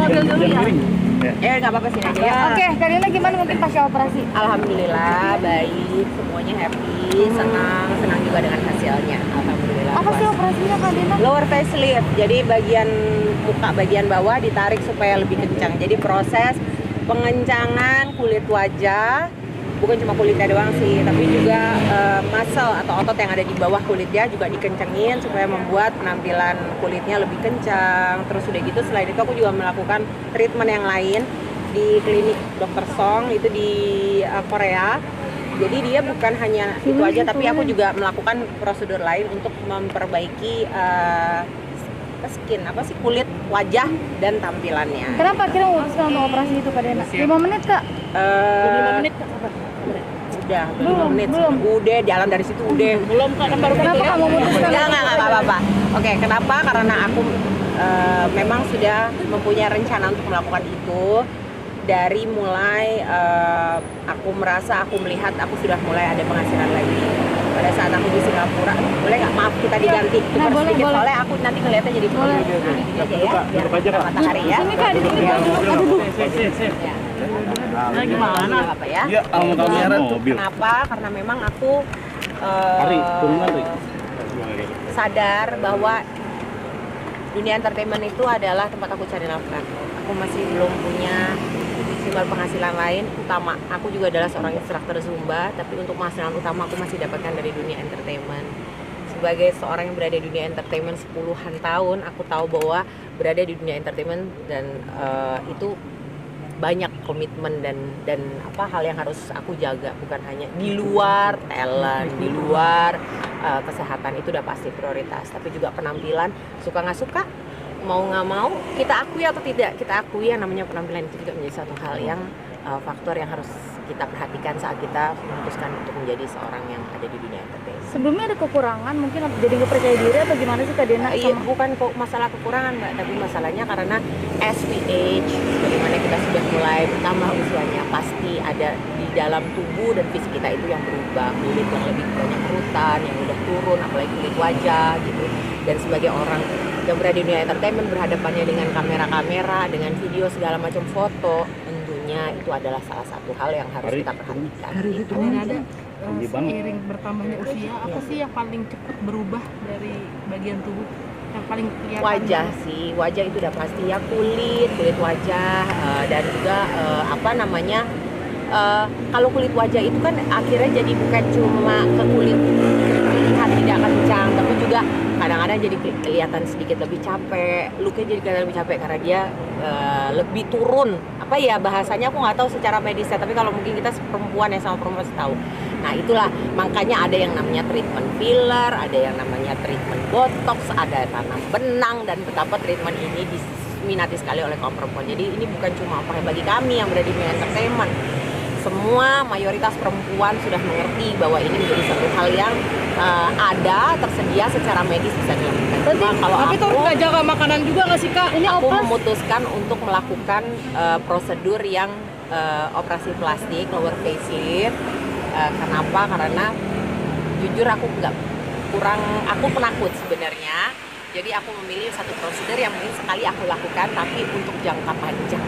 Mobil dulu ya. Ya nggak apa-apa sini aja ya. Oke, Kak Dina gimana mungkin pasca operasi? Alhamdulillah baik, semuanya happy, senang juga dengan hasilnya. Alhamdulillah. Apa sih operasinya Kak Dina? Lower facelift, jadi bagian muka bagian bawah ditarik supaya lebih kencang. Jadi proses pengencangan kulit wajah, bukan cuma kulitnya doang sih, tapi juga muscle atau otot yang ada di bawah kulitnya juga dikencengin supaya membuat penampilan kulitnya lebih kencang. Terus udah gitu selain itu aku juga melakukan treatment yang lain di klinik Dr. Song itu di Korea. Jadi dia bukan hanya itu aja, tapi aku juga melakukan prosedur lain untuk memperbaiki skin, kulit wajah dan tampilannya. Kenapa akhirnya memutuskan untuk operasi itu Kak Dina? 5 menit Kak? 5 menit Kak? Udah, 5 menit. Udah, jalan dari situ udah. Belum Kak, kan baru kenapa kamu memutuskan? Enggak apa-apa. Oke, kenapa? Karena aku memang sudah mempunyai rencana untuk melakukan itu. Dari mulai aku merasa, aku melihat aku sudah mulai ada penghasilan lagi. Pada saat aku di Singapura, boleh nggak, maaf kita diganti boleh. soalnya aku nanti ngeliatnya jadi boleh. Nah, ini aja ya, biar matahari ya. Sini Kak, di sini Kak, duduk. Ya. Nah, gimana? Nggak apa-apa ya. Iya, kalau kamera tuh. Kenapa? Karena memang aku sadar bahwa dunia entertainment itu adalah tempat aku cari nafkah. Aku masih belum punya sumber penghasilan lain utama. Aku juga adalah seorang instruktur Zumba, tapi untuk penghasilan utama aku masih dapatkan dari dunia entertainment. Sebagai seorang yang berada di dunia entertainment 10-an tahun, aku tahu bahwa berada di dunia entertainment dan itu banyak komitmen dan hal yang harus aku jaga, bukan hanya di luar talent, di luar kesehatan itu udah pasti prioritas, tapi juga penampilan, suka nggak suka, mau nggak mau, kita akui atau tidak kita akui, yang namanya penampilan itu juga menjadi satu hal yang faktor yang harus kita perhatikan saat kita memutuskan untuk menjadi seorang yang ada di dunia entertainment. Sebelumnya ada kekurangan, mungkin jadi nggak percaya diri atau gimana sih Kak Dina? Iya, bukan kok masalah kekurangan Mbak, tapi masalahnya karena as we age, bagaimana kita sudah mulai bertambah usianya, pasti ada di dalam tubuh dan fisik kita itu yang berubah, kulit yang lebih banyak kerutan, yang udah turun, apalagi kulit wajah gitu. Dan sebagai orang yang berada di dunia entertainment, berhadapannya dengan kamera-kamera, dengan video segala macam foto, tentunya itu adalah salah satu hal yang harus kita perhatikan. Gitu. Ada seiring bertambahnya usia, apa sih yang paling cepat berubah dari bagian tubuh yang paling kelihatan? Wajah sih, wajah itu udah pasti ya, kulit wajah, dan juga kalau kulit wajah itu kan akhirnya jadi bukan cuma ke kulit terlihat tidak kencang, tapi juga kadang-kadang jadi kelihatan sedikit lebih capek, looknya jadi kelihatan lebih capek karena dia lebih turun. Apa ya bahasanya aku nggak tahu secara medisnya, tapi kalau mungkin kita perempuan ya, sama perempuan pasti tahu. Nah itulah makanya ada yang namanya treatment filler, ada yang namanya treatment botox, ada tanam benang, dan betapa treatment ini diminati sekali oleh kaum perempuan. Jadi ini bukan cuma apa bagi kami yang berada di dunia entertainment. Semua mayoritas perempuan sudah mengerti bahwa ini menjadi satu hal yang ada, tersedia secara medis bisa dilakukan. Kalau tapi itu nggak jaga makanan juga nggak sih Kak? Ini aku operasi memutuskan untuk melakukan prosedur yang operasi plastik lower facelift. Kenapa? Karena jujur aku aku penakut sebenarnya. Jadi aku memilih satu prosedur yang mungkin sekali aku lakukan, tapi untuk jangka panjang.